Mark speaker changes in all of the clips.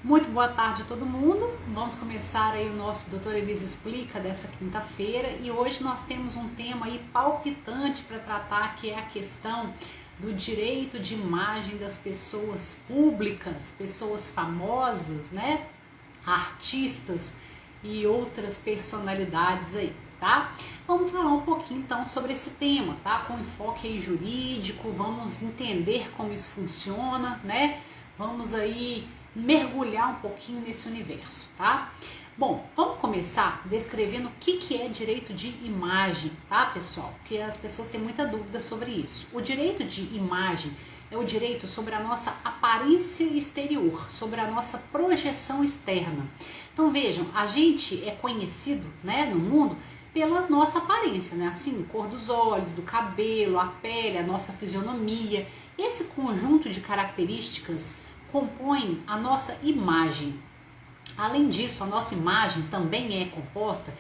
Speaker 1: Muito boa tarde a todo mundo. Vamos começar aí o nosso Doutora Elisa Explica dessa quinta-feira e hoje nós temos um tema aí palpitante para tratar, que é a questão do direito de imagem das pessoas públicas, pessoas famosas, né? Artistas e outras personalidades aí, tá? Vamos falar um pouquinho então sobre esse tema, tá? Com enfoque aí jurídico, vamos entender como isso funciona, né? Vamos aí mergulhar um pouquinho nesse universo, tá? Bom, vamos começar descrevendo o que é direito de imagem, tá, pessoal? Porque as pessoas têm muita dúvida sobre isso. O direito de imagem é o direito sobre a nossa aparência exterior, sobre a nossa projeção externa. Então vejam, a gente é conhecido, né, no mundo pela nossa aparência, né? Assim, cor dos olhos, do cabelo, a pele, a nossa fisionomia. Esse conjunto de características compõe a nossa imagem. Além disso, a nossa imagem também é composta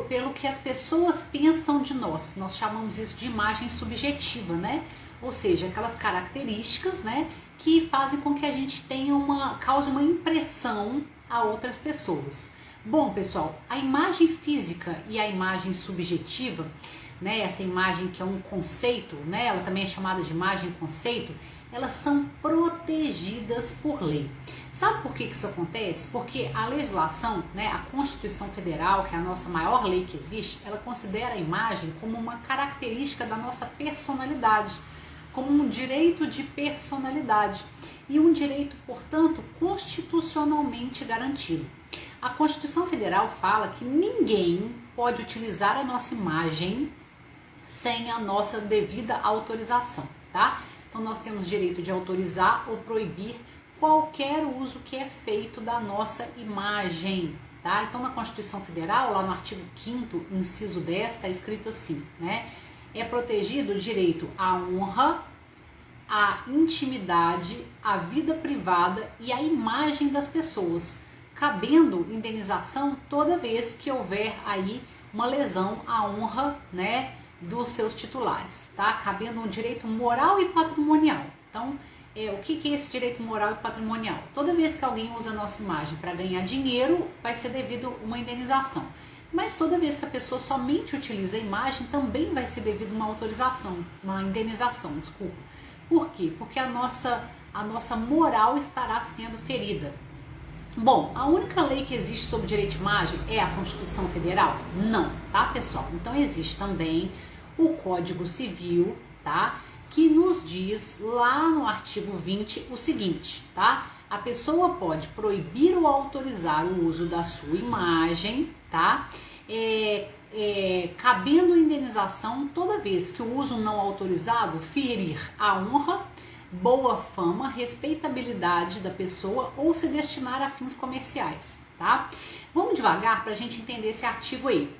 Speaker 1: pelo que as pessoas pensam de nós. Nós chamamos isso de imagem subjetiva, né? Ou seja, aquelas características, né, que fazem com que a gente tenha cause uma impressão a outras pessoas. Bom, pessoal, a imagem física e a imagem subjetiva, né, essa imagem que é um conceito, né, ela também é chamada de imagem conceito, elas são protegidas por lei. Sabe por que isso acontece? Porque a legislação, né, a Constituição Federal, que é a nossa maior lei que existe, ela considera a imagem como uma característica da nossa personalidade, como um direito de personalidade e um direito, portanto, constitucionalmente garantido. A Constituição Federal fala que ninguém pode utilizar a nossa imagem sem a nossa devida autorização, tá? Então nós temos direito de autorizar ou proibir qualquer uso que é feito da nossa imagem, tá? Então na Constituição Federal, lá no artigo 5º, inciso 10, está escrito assim, né? É protegido o direito à honra, à intimidade, à vida privada e à imagem das pessoas, cabendo indenização toda vez que houver aí uma lesão à honra, né, dos seus titulares, tá? Cabendo um direito moral e patrimonial. Então, o que é esse direito moral e patrimonial? Toda vez que alguém usa a nossa imagem para ganhar dinheiro, vai ser devido uma indenização. Mas toda vez que a pessoa somente utiliza a imagem, também vai ser devido uma autorização, uma indenização, desculpa. Por quê? Porque a nossa moral estará sendo ferida. Bom, a única lei que existe sobre direito de imagem é a Constituição Federal? Não, tá, pessoal? Então existe também o Código Civil, tá? Que nos diz lá no artigo 20 o seguinte, tá? A pessoa pode proibir ou autorizar o uso da sua imagem, tá? Cabendo indenização toda vez que o uso não autorizado ferir a honra, boa fama, respeitabilidade da pessoa ou se destinar a fins comerciais, tá? Vamos devagar para a gente entender esse artigo aí.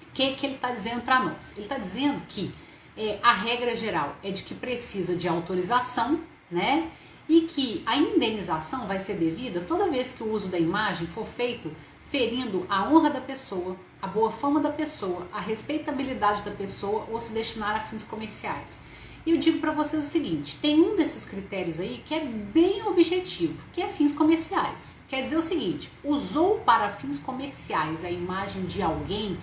Speaker 1: O que ele está dizendo para nós? Ele está dizendo que a regra geral é de que precisa de autorização, né? E que a indenização vai ser devida toda vez que o uso da imagem for feito ferindo a honra da pessoa, a boa fama da pessoa, a respeitabilidade da pessoa ou se destinar a fins comerciais. E eu digo para vocês o seguinte, tem um desses critérios aí que é bem objetivo, que é fins comerciais. Quer dizer o seguinte, usou para fins comerciais a imagem de alguém,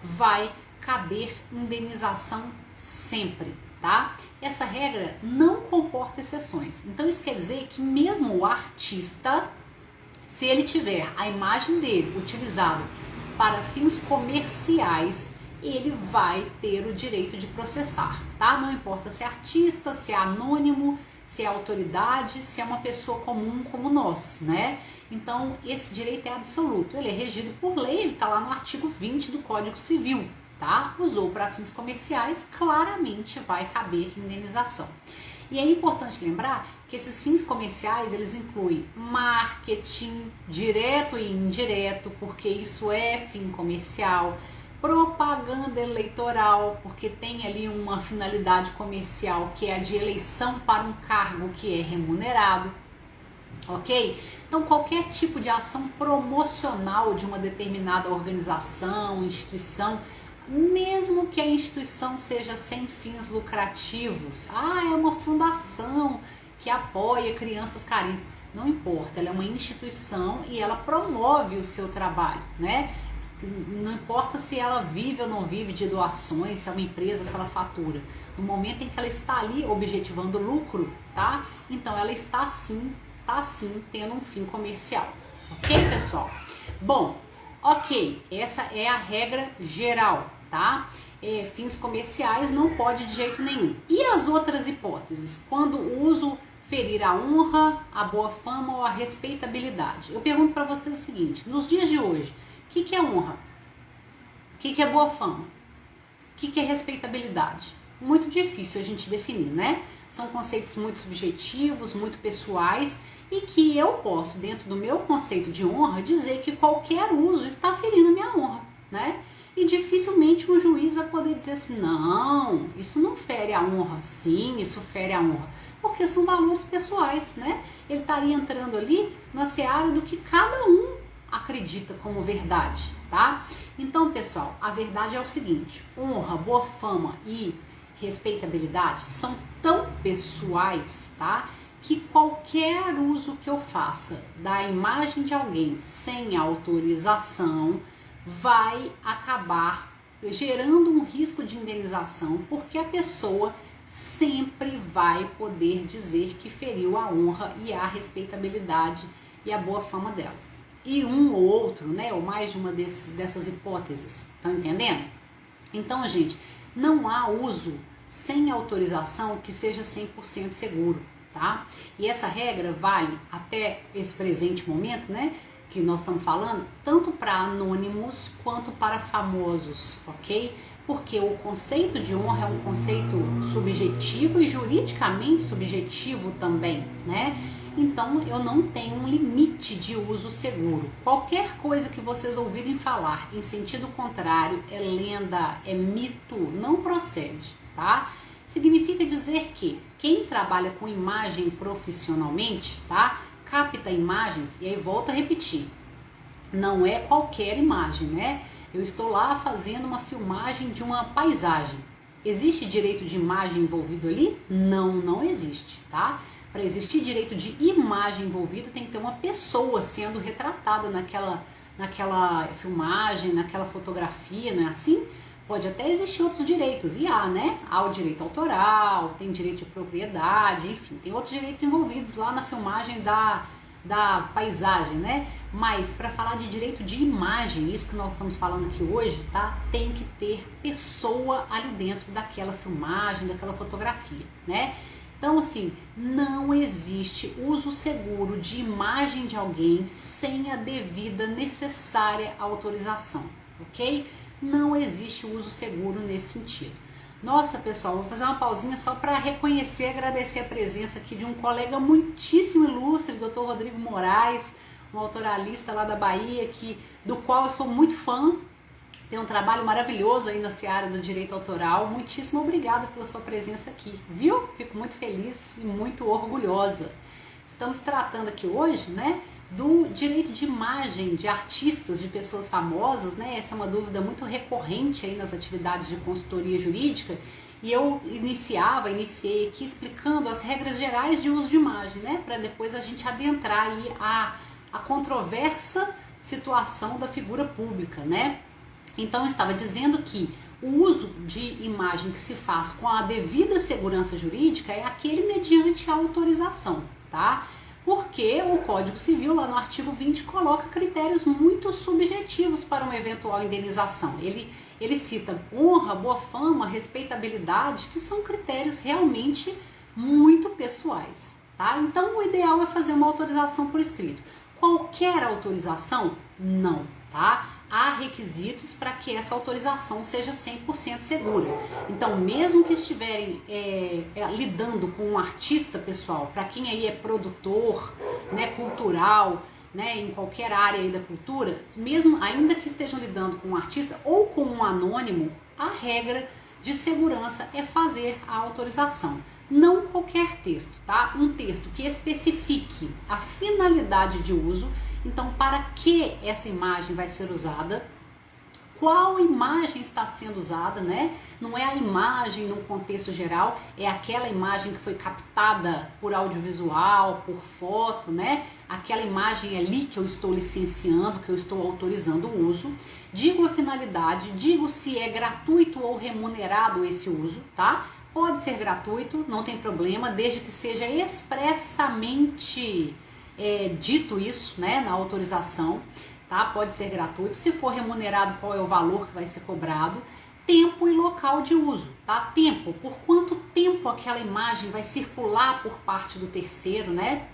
Speaker 1: vai caber indenização sempre, tá? Essa regra não comporta exceções. Então isso quer dizer que mesmo o artista, se ele tiver a imagem dele utilizada para fins comerciais, ele vai ter o direito de processar, tá? Não importa se é artista, se é anônimo, se é autoridade, se é uma pessoa comum como nós, né? Então, esse direito é absoluto, ele é regido por lei, ele tá lá no artigo 20 do Código Civil, tá? Usou para fins comerciais, claramente vai caber indenização. E é importante lembrar que esses fins comerciais, eles incluem marketing, direto e indireto, porque isso é fim comercial, propaganda eleitoral, porque tem ali uma finalidade comercial que é a de eleição para um cargo que é remunerado, ok? Então qualquer tipo de ação promocional de uma determinada organização, instituição, mesmo que a instituição seja sem fins lucrativos, é uma fundação que apoia crianças carentes. Não importa, ela é uma instituição e ela promove o seu trabalho, né? Não importa se ela vive ou não vive de doações, se é uma empresa, se ela fatura. No momento em que ela está ali objetivando lucro, tá? Então ela está sim tendo um fim comercial. Ok, pessoal? Bom, ok, essa é a regra geral, tá? Fins comerciais não pode de jeito nenhum. E as outras hipóteses? Quando o uso ferir a honra, a boa fama ou a respeitabilidade? Eu pergunto para vocês o seguinte, nos dias de hoje, o que é honra? O que é boa fama? O que é respeitabilidade? Muito difícil a gente definir, né? São conceitos muito subjetivos, muito pessoais e que eu posso, dentro do meu conceito de honra, dizer que qualquer uso está ferindo a minha honra, né? E dificilmente um juiz vai poder dizer assim, não, isso não fere a honra. Sim, isso fere a honra. Porque são valores pessoais, né? Ele estaria entrando ali na seara do que cada um acredita como verdade, tá? Então, pessoal, a verdade é o seguinte, honra, boa fama e respeitabilidade são tão pessoais, tá? Que qualquer uso que eu faça da imagem de alguém sem autorização vai acabar gerando um risco de indenização, porque a pessoa sempre vai poder dizer que feriu a honra e a respeitabilidade e a boa fama dela. E um ou outro, né, ou mais de uma dessas hipóteses, estão entendendo? Então, gente, não há uso sem autorização que seja 100% seguro, tá? E essa regra vale até esse presente momento, né, que nós estamos falando, tanto para anônimos quanto para famosos, ok? Porque o conceito de honra é um conceito subjetivo e juridicamente subjetivo também, né? Então eu não tenho um limite de uso seguro. Qualquer coisa que vocês ouvirem falar em sentido contrário é lenda, é mito, não procede, tá? Significa dizer que quem trabalha com imagem profissionalmente, tá? Capta imagens, e aí volto a repetir, não é qualquer imagem, né? Eu estou lá fazendo uma filmagem de uma paisagem. Existe direito de imagem envolvido ali? Não, não existe, tá? Para existir direito de imagem envolvido tem que ter uma pessoa sendo retratada naquela filmagem, naquela fotografia, não é assim? Pode até existir outros direitos, e há, né? Há o direito autoral, tem direito de propriedade, enfim, tem outros direitos envolvidos lá na filmagem da paisagem, né? Mas para falar de direito de imagem, isso que nós estamos falando aqui hoje, tá? Tem que ter pessoa ali dentro daquela filmagem, daquela fotografia, né? Então, assim, não existe uso seguro de imagem de alguém sem a devida necessária autorização, ok? Não existe uso seguro nesse sentido. Nossa, pessoal, vou fazer uma pausinha só para reconhecer e agradecer a presença aqui de um colega muitíssimo ilustre, o Dr. Rodrigo Moraes, um autoralista lá da Bahia, do qual eu sou muito fã, tem um trabalho maravilhoso aí na seara do direito autoral. Muitíssimo obrigada pela sua presença aqui, viu? Fico muito feliz e muito orgulhosa. Estamos tratando aqui hoje, né, do direito de imagem de artistas, de pessoas famosas, né? Essa é uma dúvida muito recorrente aí nas atividades de consultoria jurídica, e eu iniciei aqui explicando as regras gerais de uso de imagem, né? Para depois a gente adentrar aí a controversa situação da figura pública, né? Então eu estava dizendo que o uso de imagem que se faz com a devida segurança jurídica é aquele mediante a autorização, tá? Porque o Código Civil, lá no artigo 20, coloca critérios muito subjetivos para uma eventual indenização. Ele cita honra, boa fama, respeitabilidade, que são critérios realmente muito pessoais, tá? Então o ideal é fazer uma autorização por escrito. Qualquer autorização, não, tá? Há requisitos para que essa autorização seja 100% segura. Então, mesmo que estiverem lidando com um artista, pessoal, para quem aí é produtor, né, cultural, né, em qualquer área aí da cultura, mesmo ainda que estejam lidando com um artista ou com um anônimo, a regra de segurança é fazer a autorização. Não qualquer texto, tá? Um texto que especifique a finalidade de uso. Então, para que essa imagem vai ser usada, qual imagem está sendo usada, né? Não é a imagem no contexto geral, é aquela imagem que foi captada por audiovisual, por foto, né? Aquela imagem ali que eu estou licenciando, que eu estou autorizando o uso. Digo a finalidade, digo se é gratuito ou remunerado esse uso, tá? Pode ser gratuito, não tem problema, desde que seja expressamente dito isso, né, na autorização. Tá? Pode ser gratuito. Se for remunerado, qual é o valor que vai ser cobrado? Tempo e local de uso, tá? Tempo, por quanto tempo aquela imagem vai circular por parte do terceiro, né?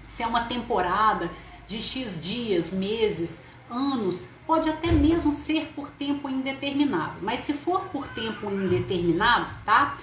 Speaker 1: Se é uma temporada de X dias, meses, anos, pode até mesmo ser por tempo indeterminado. Mas se for por tempo indeterminado, tá?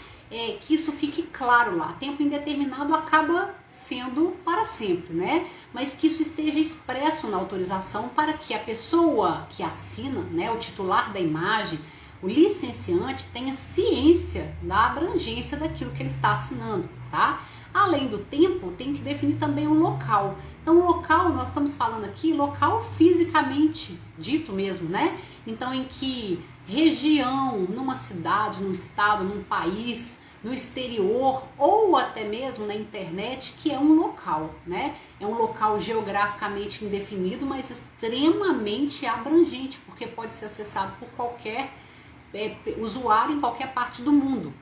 Speaker 1: Que isso fique claro lá. Tempo indeterminado acaba sendo para sempre, né? Mas que isso esteja expresso na autorização para que a pessoa que assina, né, o titular da imagem, o licenciante, tenha ciência da abrangência daquilo que ele está assinando, tá? Além do tempo, tem que definir também o local. Então, o local, nós estamos falando aqui, local fisicamente dito mesmo, né? Então, em que região, numa cidade, num estado, num país, no exterior ou até mesmo na internet, que é um local, né? É um local geograficamente indefinido, mas extremamente abrangente, porque pode ser acessado por qualquer usuário em qualquer parte do mundo,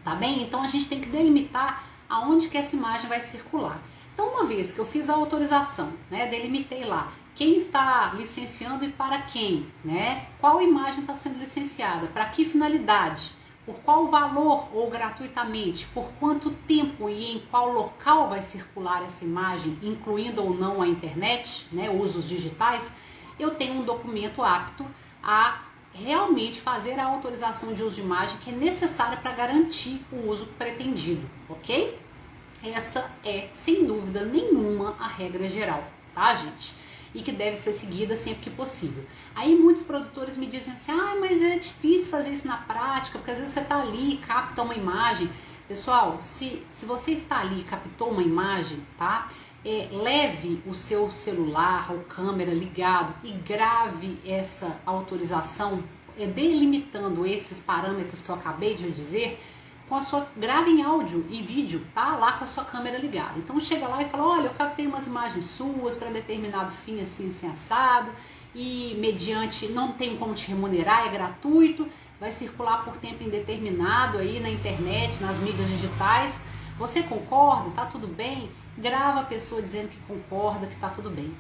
Speaker 1: tá bem? Então, a gente tem que delimitar aonde que essa imagem vai circular. Então, uma vez que eu fiz a autorização, né, delimitei lá quem está licenciando e para quem, né? Qual imagem está sendo licenciada, para que finalidade, por qual valor ou gratuitamente, por quanto tempo e em qual local vai circular essa imagem, incluindo ou não a internet, né, usos digitais, eu tenho um documento apto a realmente fazer a autorização de uso de imagem que é necessária para garantir o uso pretendido, ok? Essa é, sem dúvida nenhuma, a regra geral, tá, gente? E que deve ser seguida sempre que possível. Aí muitos produtores me dizem assim, mas é difícil fazer isso na prática, porque às vezes você está ali e capta uma imagem. Pessoal, se você está ali e captou uma imagem, tá? Leve o seu celular ou câmera ligado e grave essa autorização, delimitando esses parâmetros que eu acabei de dizer, grave em áudio e vídeo, tá? Lá com a sua câmera ligada. Então chega lá e fala, olha, eu captei umas imagens suas para determinado fim assim assado, e mediante, não tem como te remunerar, é gratuito, vai circular por tempo indeterminado aí na internet, nas mídias digitais. Você concorda? Tá tudo bem? Grava a pessoa dizendo que concorda, que tá tudo bem.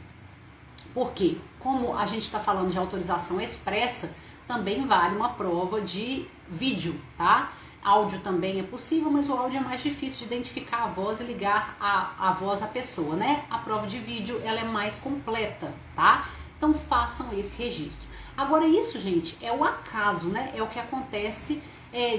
Speaker 1: Por quê? Como a gente está falando de autorização expressa, também vale uma prova de vídeo, tá? Áudio também é possível, mas o áudio é mais difícil de identificar a voz e ligar a voz à pessoa, né? A prova de vídeo, ela é mais completa, tá? Então façam esse registro. Agora isso, gente, é o acaso, né? É o que acontece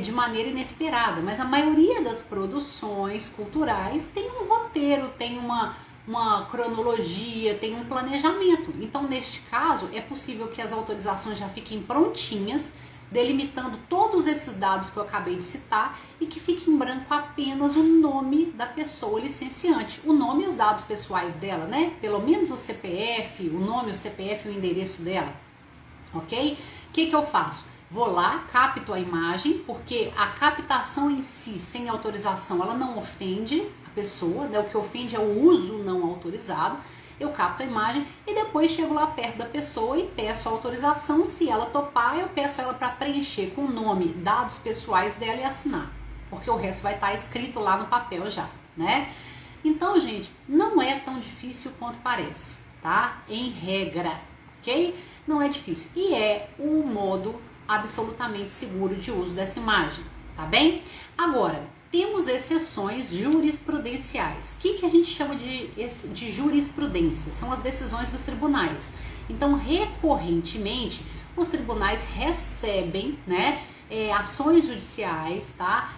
Speaker 1: de maneira inesperada, mas a maioria das produções culturais tem um roteiro, tem uma cronologia, tem um planejamento. Então, neste caso, é possível que as autorizações já fiquem prontinhas, delimitando todos esses dados que eu acabei de citar e que fique em branco apenas o nome da pessoa licenciante, o nome e os dados pessoais dela, né? Pelo menos o CPF, o nome, o CPF e o endereço dela, ok? O que eu faço? Vou lá, capto a imagem, porque a captação em si, sem autorização, ela não ofende a pessoa, né? O que ofende é o uso não autorizado. Eu capto a imagem e depois chego lá perto da pessoa e peço a autorização. Se ela topar, eu peço ela para preencher com o nome, dados pessoais dela e assinar, porque o resto vai estar escrito lá no papel já, né? Então, gente, não é tão difícil quanto parece, tá? Em regra, ok? Não é difícil e é o modo absolutamente seguro de uso dessa imagem, tá bem? Agora, temos exceções jurisprudenciais. O que a gente chama de jurisprudência? São as decisões dos tribunais. Então, recorrentemente, os tribunais recebem, né, ações judiciais, tá?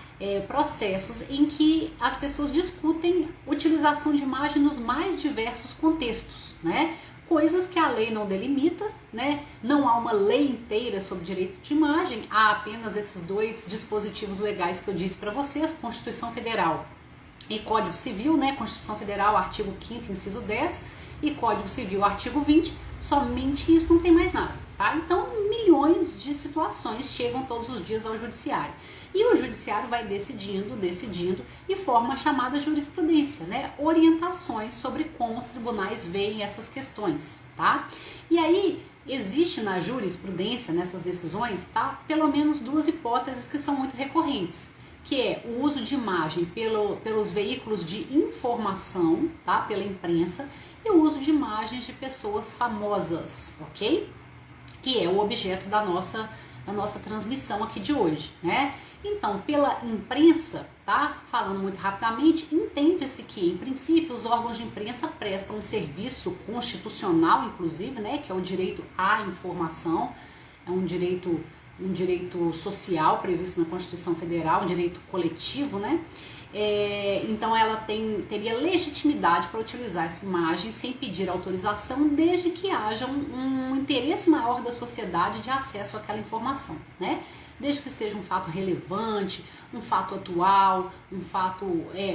Speaker 1: Processos em que as pessoas discutem utilização de imagem nos mais diversos contextos, né? Coisas que a lei não delimita, né? Não há uma lei inteira sobre direito de imagem, há apenas esses dois dispositivos legais que eu disse para vocês, Constituição Federal e Código Civil, né? Constituição Federal, artigo 5º, inciso 10, e Código Civil, artigo 20, somente isso, não tem mais nada. tá? Então, milhões de situações chegam todos os dias ao judiciário. E o judiciário vai decidindo e forma a chamada jurisprudência, né? Orientações sobre como os tribunais veem essas questões, tá? E aí, existe na jurisprudência, nessas decisões, tá? Pelo menos duas hipóteses que são muito recorrentes, que é o uso de imagem pelos veículos de informação, tá? Pela imprensa, e o uso de imagens de pessoas famosas, ok? Que é o objeto da nossa transmissão aqui de hoje, né? Então, pela imprensa, tá? Falando muito rapidamente, entende-se que, em princípio, os órgãos de imprensa prestam um serviço constitucional, inclusive, né? Que é o direito à informação, é um direito social previsto na Constituição Federal, um direito coletivo, né? Então ela teria legitimidade para utilizar essa imagem sem pedir autorização, desde que haja um interesse maior da sociedade de acesso àquela informação, né? Desde que seja um fato relevante, um fato atual,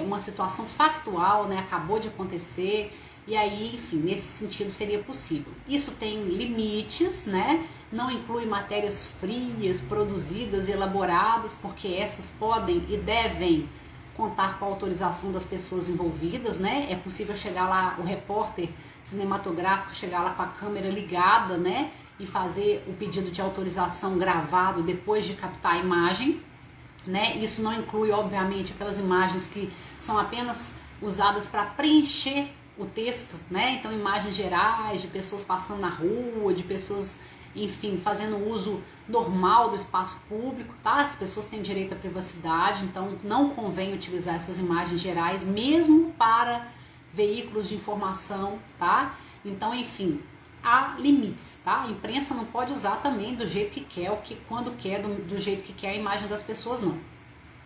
Speaker 1: uma situação factual, né? Acabou de acontecer, e aí, enfim, nesse sentido seria possível. Isso tem limites, né? Não inclui matérias frias, produzidas, elaboradas, porque essas podem e devem contar com a autorização das pessoas envolvidas, né? É possível chegar lá, o repórter cinematográfico chegar lá com a câmera ligada, né? E fazer o pedido de autorização gravado depois de captar a imagem, né? Isso não inclui, obviamente, aquelas imagens que são apenas usadas para preencher o texto, né? Então, imagens gerais de pessoas passando na rua, de pessoas, enfim, fazendo uso normal do espaço público, tá? As pessoas têm direito à privacidade, então não convém utilizar essas imagens gerais, mesmo para veículos de informação, tá? Então, enfim, há limites, tá? A imprensa não pode usar também do jeito que quer, quando quer, do jeito que quer a imagem das pessoas, não.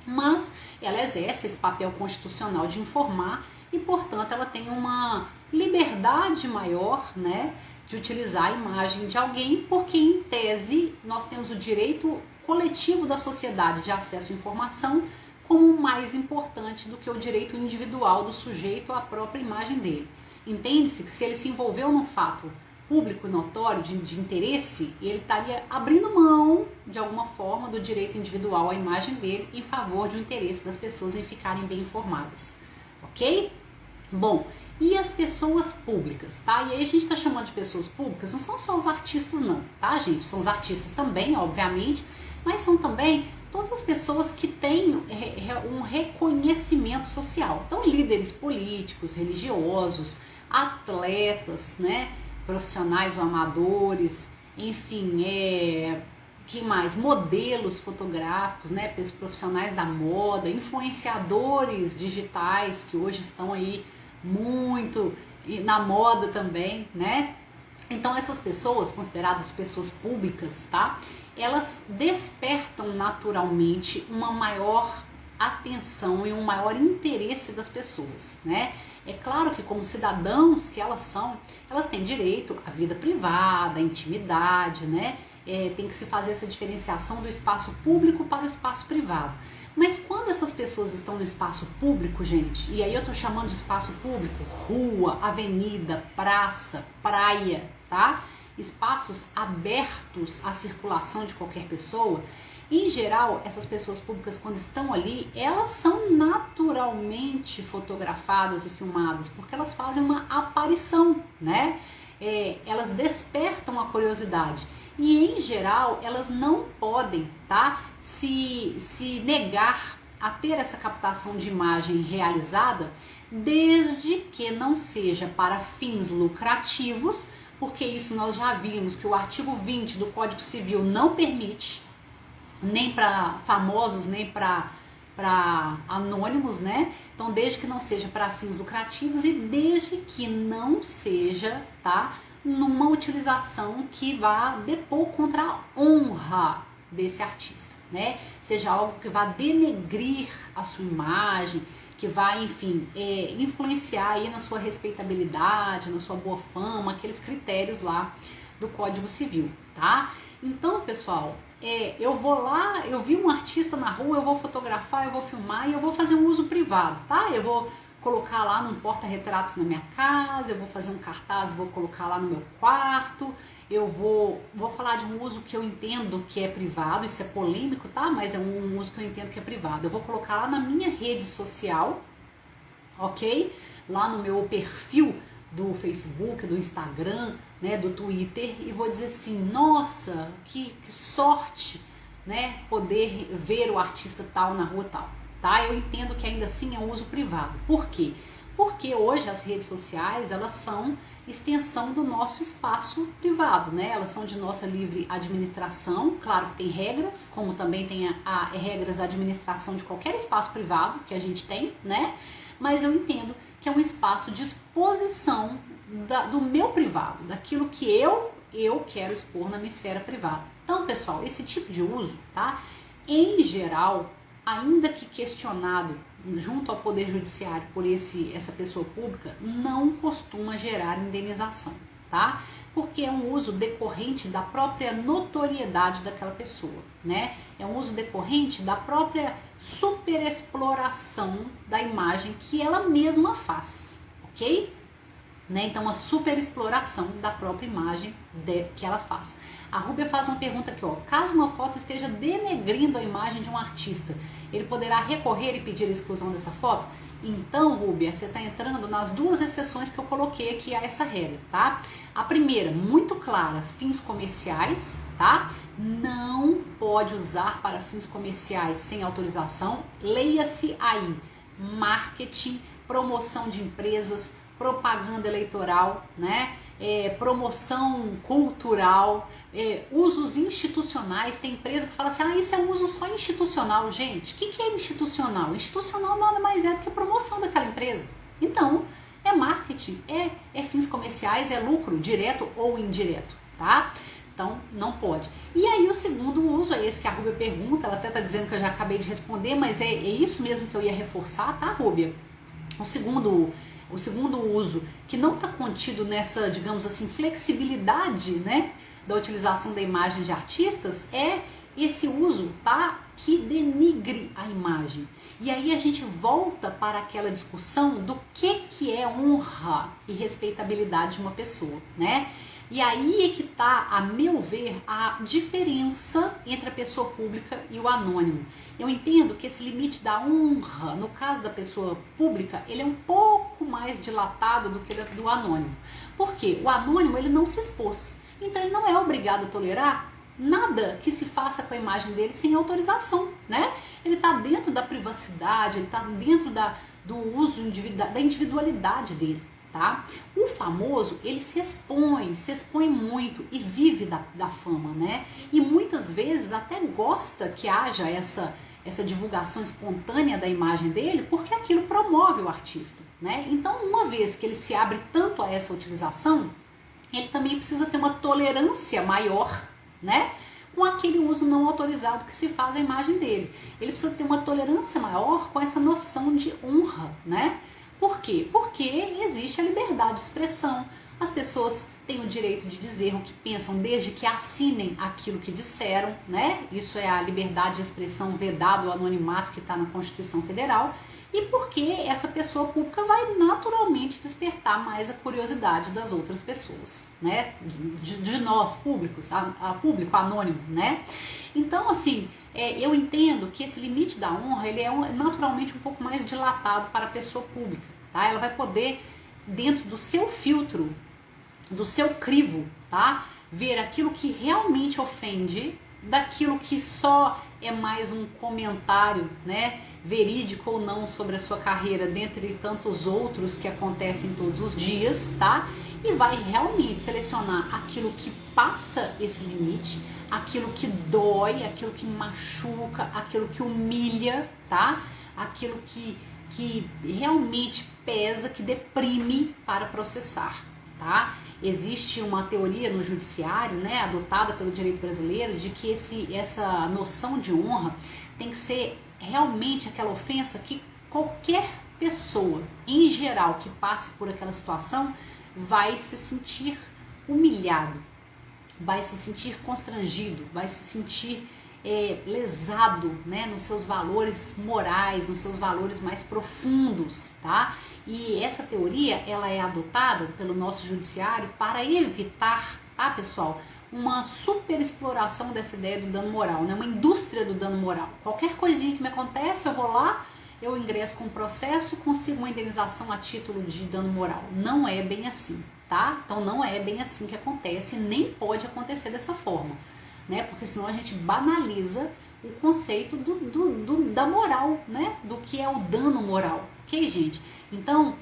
Speaker 1: Mas ela exerce esse papel constitucional de informar e, portanto, ela tem uma liberdade maior, né, de utilizar a imagem de alguém, porque, em tese, nós temos o direito coletivo da sociedade de acesso à informação como mais importante do que o direito individual do sujeito à própria imagem dele. Entende-se que se ele se envolveu num fato público e notório de interesse, ele estaria abrindo mão, de alguma forma, do direito individual à imagem dele em favor de um interesse das pessoas em ficarem bem informadas, ok? Bom, e as pessoas públicas, tá? E aí a gente tá chamando de pessoas públicas, não são só os artistas não, tá, gente? São os artistas também, obviamente, mas são também todas as pessoas que têm um reconhecimento social. Então, líderes políticos, religiosos, atletas, né? Profissionais ou amadores, enfim, que mais? Modelos fotográficos, né? Profissionais da moda, influenciadores digitais que hoje estão aí muito na moda também, né? Então essas pessoas, consideradas pessoas públicas, tá? Elas despertam naturalmente uma maior atenção e um maior interesse das pessoas, né? É claro que como cidadãos que elas são, elas têm direito à vida privada, à intimidade, né? Tem que se fazer essa diferenciação do espaço público para o espaço privado. Mas quando essas pessoas estão no espaço público, gente, e aí eu tô chamando de espaço público, rua, avenida, praça, praia, tá? Espaços abertos à circulação de qualquer pessoa, em geral, essas pessoas públicas, quando estão ali, elas são naturalmente fotografadas e filmadas, porque elas fazem uma aparição, né? Elas despertam a curiosidade. E, em geral, elas não podem, tá, se negar a ter essa captação de imagem realizada, desde que não seja para fins lucrativos, porque isso nós já vimos que o artigo 20 do Código Civil não permite, nem para famosos, nem para anônimos, né? Então, desde que não seja para fins lucrativos e desde que não seja, tá, numa utilização que vá depor contra a honra desse artista, né? Seja algo que vá denegrir a sua imagem, que vai, enfim, influenciar aí na sua respeitabilidade, na sua boa fama, aqueles critérios lá do Código Civil, tá? Então, pessoal, eu vou lá, eu vi um artista na rua, eu vou fotografar, eu vou filmar e eu vou fazer um uso privado, tá? Eu vou colocar lá num porta-retratos na minha casa, eu vou fazer um cartaz, vou colocar lá no meu quarto, eu vou falar de um uso que eu entendo que é privado, isso é polêmico, tá? Mas é um uso que eu entendo que é privado. Eu vou colocar lá na minha rede social, ok? Lá no meu perfil do Facebook, do Instagram, né, do Twitter, e vou dizer assim, nossa, que sorte, né, poder ver o artista tal na rua tal, tá? Eu entendo que ainda assim é um uso privado. Por quê? Porque hoje as redes sociais, elas são extensão do nosso espaço privado, né? Elas são de nossa livre administração, claro que tem regras, como também tem regras de administração de qualquer espaço privado que a gente tem, né? Mas eu entendo que é um espaço de exposição do meu privado, daquilo que eu quero expor na minha esfera privada. Então, pessoal, esse tipo de uso, tá? Em geral, ainda que questionado junto ao Poder Judiciário por essa pessoa pública, não costuma gerar indenização, tá? Porque é um uso decorrente da própria notoriedade daquela pessoa, né? É um uso decorrente da própria superexploração da imagem que ela mesma faz, ok? Né? Então, a superexploração da própria imagem que ela faz. A Rúbia faz uma pergunta aqui, ó. Caso uma foto esteja denegrindo a imagem de um artista, ele poderá recorrer e pedir a exclusão dessa foto? Então, Rúbia, você está entrando nas duas exceções que eu coloquei aqui a essa regra, tá? A primeira, muito clara, fins comerciais, tá? Não pode usar para fins comerciais sem autorização. Leia-se aí, marketing, promoção de empresas, propaganda eleitoral, né? Promoção cultural, usos institucionais. Tem empresa que fala assim, isso é um uso só institucional. Gente, o que é institucional? Institucional nada mais é do que a promoção daquela empresa. Então, é marketing, é fins comerciais, é lucro direto ou indireto, tá? Então, não pode. E aí o segundo uso é esse que a Rúbia pergunta, ela até tá dizendo que eu já acabei de responder, mas é isso mesmo que eu ia reforçar, tá, Rúbia? O segundo uso, que não está contido nessa, digamos assim, flexibilidade, né, da utilização da imagem de artistas, é esse uso, tá, que denigre a imagem. E aí a gente volta para aquela discussão do que é honra e respeitabilidade de uma pessoa, né? E aí é que tá, a meu ver, a diferença entre a pessoa pública e o anônimo. Eu entendo que esse limite da honra, no caso da pessoa pública, ele é um pouco mais dilatado do que do anônimo. Por quê? O anônimo, ele não se expôs. Então, ele não é obrigado a tolerar nada que se faça com a imagem dele sem autorização, né? Ele está dentro da privacidade, ele está dentro do uso da individualidade dele. Tá? O famoso, ele se expõe muito e vive da fama, né? E muitas vezes até gosta que haja essa divulgação espontânea da imagem dele, porque aquilo promove o artista, né? Então, uma vez que ele se abre tanto a essa utilização, ele também precisa ter uma tolerância maior, né, com aquele uso não autorizado que se faz da imagem dele. Ele precisa ter uma tolerância maior com essa noção de honra, né? Por quê? Porque existe a liberdade de expressão. As pessoas têm o direito de dizer o que pensam desde que assinem aquilo que disseram, né? Isso é a liberdade de expressão vedado, o anonimato que está na Constituição Federal. E porque essa pessoa pública vai naturalmente despertar mais a curiosidade das outras pessoas, né? De nós, públicos, a público anônimo, né? Então, assim, eu entendo que esse limite da honra, ele é naturalmente um pouco mais dilatado para a pessoa pública, tá? Ela vai poder, dentro do seu filtro, do seu crivo, tá? Ver aquilo que realmente ofende, daquilo que só é mais um comentário, né? Verídico ou não sobre a sua carreira, dentre tantos outros que acontecem todos os dias, tá? E vai realmente selecionar aquilo que passa esse limite, aquilo que dói, aquilo que machuca, aquilo que humilha, tá? Aquilo que realmente pesa, que deprime para processar, tá? Existe uma teoria no judiciário, né, adotada pelo direito brasileiro, de que essa noção de honra tem que ser realmente aquela ofensa que qualquer pessoa, em geral, que passe por aquela situação, vai se sentir humilhado, vai se sentir constrangido, vai se sentir lesado, né, nos seus valores morais, nos seus valores mais profundos, tá? E essa teoria, ela é adotada pelo nosso judiciário para evitar, tá, pessoal, uma superexploração dessa ideia do dano moral, né? Uma indústria do dano moral. Qualquer coisinha que me acontece, eu vou lá, eu ingresso com um processo e consigo uma indenização a título de dano moral. Não é bem assim, tá? Então não é bem assim que acontece, nem pode acontecer dessa forma, né? Porque senão a gente banaliza o conceito da moral, né? Do que é o dano moral, ok, gente? Então,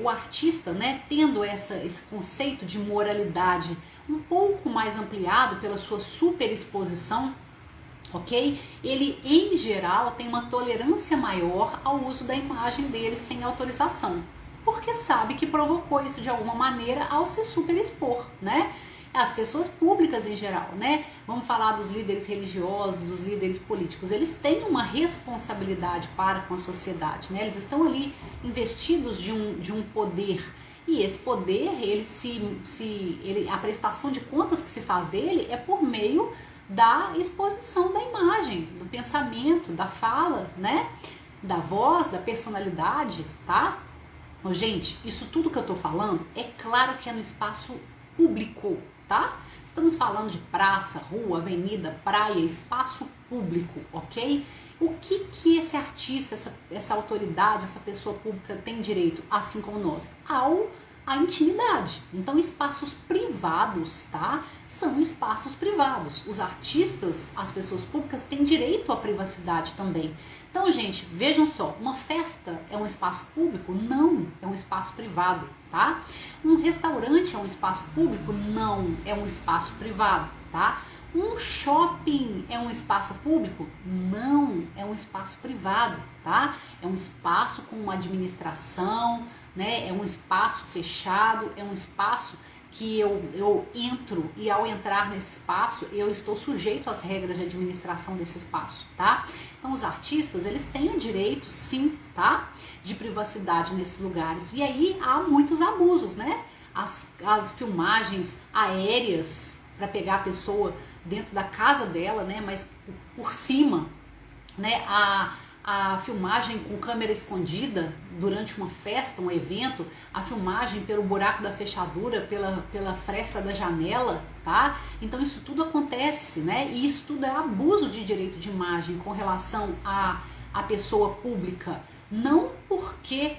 Speaker 1: o artista, né, tendo esse conceito de moralidade um pouco mais ampliado pela sua superexposição, ok? Ele, em geral, tem uma tolerância maior ao uso da imagem dele sem autorização, porque sabe que provocou isso de alguma maneira ao se superexpor, né? As pessoas públicas em geral, né? Vamos falar dos líderes religiosos, dos líderes políticos. Eles têm uma responsabilidade para com a sociedade, né? Eles estão ali investidos de um poder. E esse poder, a prestação de contas que se faz dele é por meio da exposição da imagem, do pensamento, da fala, né? Da voz, da personalidade, tá? Então, gente, isso tudo que eu tô falando, é claro que é no espaço público, tá? Estamos falando de praça, rua, avenida, praia, espaço público, ok? O que esse artista, essa autoridade, essa pessoa pública tem direito, assim como nós? A intimidade. Então, espaços privados, tá? São espaços privados. Os artistas, as pessoas públicas, têm direito à privacidade também. Então, gente, vejam só, uma festa é um espaço público? Não, é um espaço privado, tá? Um restaurante é um espaço público? Não, é um espaço privado, tá? Um shopping é um espaço público? Não, é um espaço privado, tá? É um espaço com uma administração, né? É um espaço fechado, é um espaço que eu entro e ao entrar nesse espaço eu estou sujeito às regras de administração desse espaço, tá? Então os artistas, eles têm o direito, sim, tá? De privacidade nesses lugares. E aí há muitos abusos, né? As filmagens aéreas para pegar a pessoa dentro da casa dela, né? Mas por cima, né? A filmagem com câmera escondida durante uma festa, um evento, a filmagem pelo buraco da fechadura, pela fresta da janela, tá? Então isso tudo acontece, né? E isso tudo é abuso de direito de imagem com relação à pessoa pública, não porque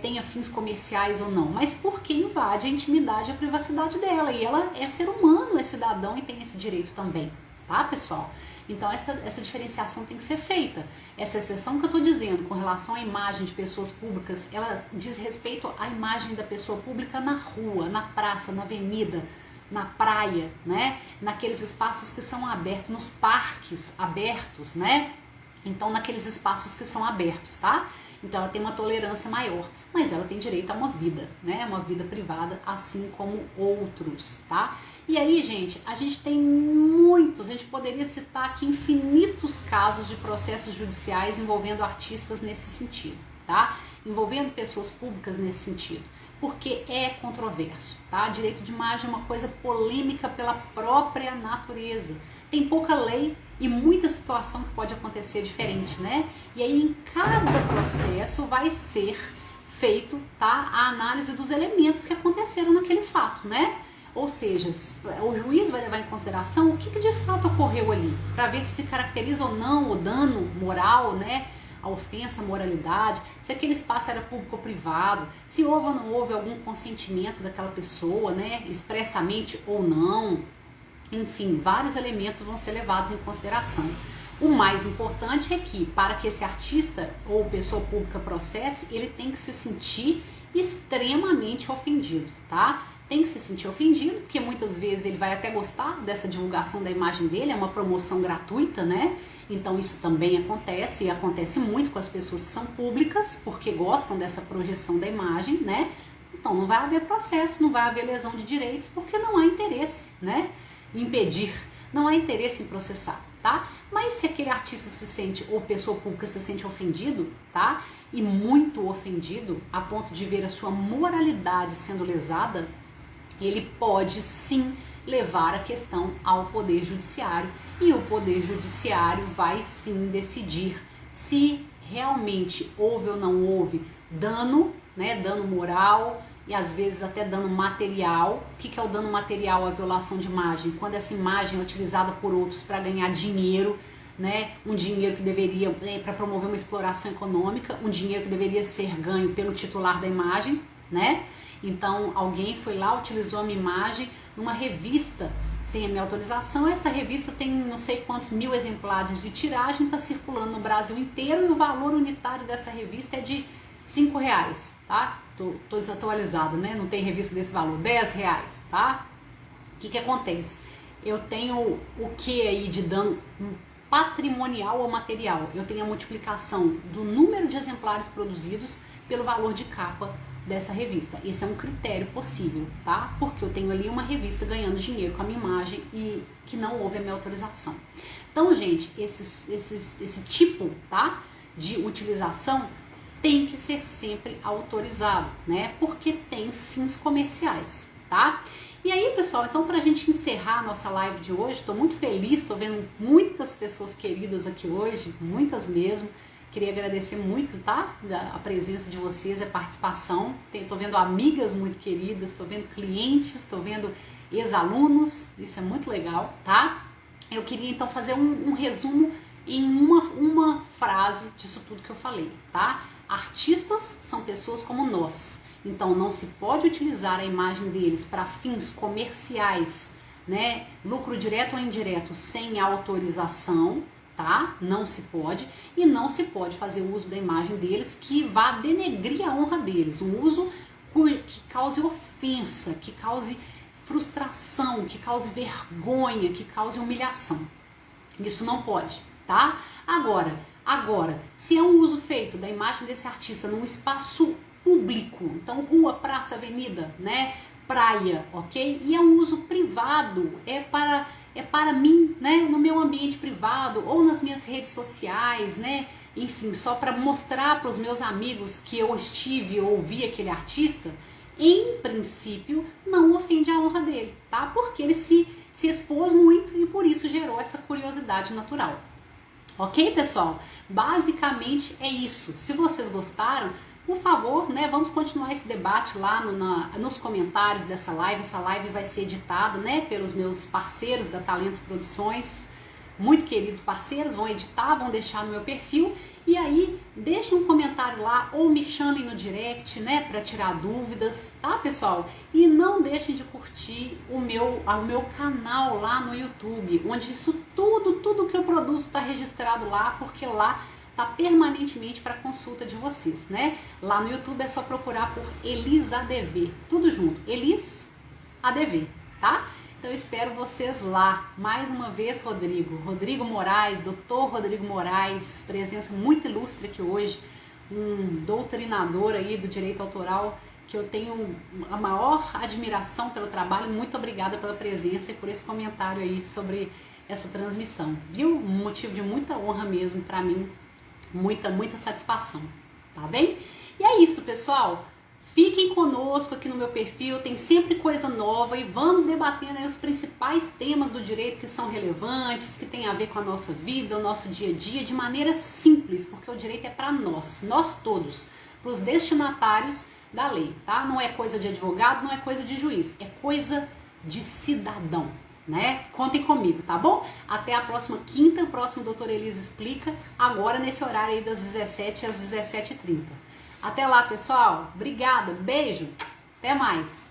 Speaker 1: tenha fins comerciais ou não, mas porque invade a intimidade e a privacidade dela, e ela é ser humano, é cidadão e tem esse direito também, tá, pessoal? Então essa diferenciação tem que ser feita. Essa exceção que eu estou dizendo com relação à imagem de pessoas públicas, ela diz respeito à imagem da pessoa pública na rua, na praça, na avenida, na praia, né? Naqueles espaços que são abertos, nos parques abertos, né? Então naqueles espaços que são abertos, tá? Então ela tem uma tolerância maior, mas ela tem direito a uma vida, né? Uma vida privada, assim como outros, tá? E aí, gente, a gente tem muitos, a gente poderia citar aqui infinitos casos de processos judiciais envolvendo artistas nesse sentido, tá? Envolvendo pessoas públicas nesse sentido, porque é controverso, tá? Direito de imagem é uma coisa polêmica pela própria natureza. Tem pouca lei e muita situação que pode acontecer diferente, né? E aí em cada processo vai ser feito, tá, a análise dos elementos que aconteceram naquele fato, né? Ou seja, o juiz vai levar em consideração o que de fato ocorreu ali, para ver se caracteriza ou não o dano moral, né? A ofensa à moralidade, se aquele espaço era público ou privado, se houve ou não houve algum consentimento daquela pessoa, né? Expressamente ou não. Enfim, vários elementos vão ser levados em consideração. O mais importante é que, para que esse artista ou pessoa pública processe, ele tem que se sentir extremamente ofendido, tá? Tem que se sentir ofendido, porque muitas vezes ele vai até gostar dessa divulgação da imagem dele, é uma promoção gratuita, né? Então isso também acontece, e acontece muito com as pessoas que são públicas, porque gostam dessa projeção da imagem, né? Então não vai haver processo, não vai haver lesão de direitos, porque não há interesse, né? Impedir, não há interesse em processar, tá? Mas se aquele artista se sente, ou pessoa pública se sente ofendido, tá? E muito ofendido, a ponto de ver a sua moralidade sendo lesada, ele pode sim levar a questão ao Poder Judiciário, e o Poder Judiciário vai sim decidir se realmente houve ou não houve dano, né, dano moral e às vezes até dano material. O que é o dano material? A violação de imagem, quando essa imagem é utilizada por outros para ganhar dinheiro, né, um dinheiro que deveria, para promover uma exploração econômica, um dinheiro que deveria ser ganho pelo titular da imagem, né? Então alguém foi lá, utilizou a minha imagem numa revista sem a minha autorização. Essa revista tem não sei quantos mil exemplares de tiragem, está circulando no Brasil inteiro e o valor unitário dessa revista é de R$5, tá? Tô desatualizada, né? Não tem revista desse valor, R$10, tá? O que acontece? Eu tenho o que aí de dano patrimonial ou material? Eu tenho a multiplicação do número de exemplares produzidos pelo valor de capa dessa revista. Esse é um critério possível, tá? Porque eu tenho ali uma revista ganhando dinheiro com a minha imagem e que não houve a minha autorização. Então, gente, esse tipo, tá, de utilização tem que ser sempre autorizado, né? Porque tem fins comerciais, tá? E aí, pessoal, então pra gente encerrar a nossa live de hoje, tô muito feliz, tô vendo muitas pessoas queridas aqui hoje, muitas mesmo. Queria agradecer muito, tá? A presença de vocês, a participação. Tô vendo amigas muito queridas, tô vendo clientes, tô vendo ex-alunos, isso é muito legal, tá? Eu queria então fazer um resumo em uma frase disso tudo que eu falei, tá? Artistas são pessoas como nós, então não se pode utilizar a imagem deles para fins comerciais, né? Lucro direto ou indireto sem autorização, tá? Não se pode, e não se pode fazer uso da imagem deles que vá denegrir a honra deles, um uso que cause ofensa, que cause frustração, que cause vergonha, que cause humilhação. Isso não pode, tá? Agora, se é um uso feito da imagem desse artista num espaço público, então rua, praça, avenida, né, praia, ok? E é um uso privado, é para mim, né, no meu ambiente privado ou nas minhas redes sociais, né, enfim, só para mostrar para os meus amigos que eu estive ou ouvi aquele artista, em princípio não ofende a honra dele, tá? Porque ele se expôs muito e por isso gerou essa curiosidade natural. Ok, pessoal? Basicamente é isso. Se vocês gostaram, por favor, né, vamos continuar esse debate lá nos comentários dessa live. Essa live vai ser editada, né, pelos meus parceiros da Talentos Produções, muito queridos parceiros, vão editar, vão deixar no meu perfil. E aí, deixem um comentário lá ou me chamem no direct, né, para tirar dúvidas, tá, pessoal? E não deixem de curtir o meu canal lá no YouTube, onde isso tudo que eu produzo está registrado lá, porque lá tá permanentemente para consulta de vocês, né? Lá no YouTube é só procurar por Elis ADV, tudo junto, Elis ADV, tá? Então eu espero vocês lá. Mais uma vez, Rodrigo Moraes, Dr. Rodrigo Moraes, presença muito ilustre aqui hoje, um doutrinador aí do direito autoral que eu tenho a maior admiração pelo trabalho. Muito obrigada pela presença e por esse comentário aí sobre essa transmissão, viu? Um motivo de muita honra mesmo para mim, muita satisfação, tá bem? E é isso, pessoal. Fiquem conosco aqui no meu perfil, tem sempre coisa nova e vamos debatendo aí os principais temas do direito que são relevantes, que tem a ver com a nossa vida, o nosso dia a dia, de maneira simples, porque o direito é para nós todos, para os destinatários da lei, tá? Não é coisa de advogado, não é coisa de juiz, é coisa de cidadão, né? Contem comigo, tá bom? Até a próxima quinta, o próximo Doutora Elisa Explica, agora nesse horário aí das 17 às 17h30. Até lá, pessoal. Obrigada, beijo, até mais.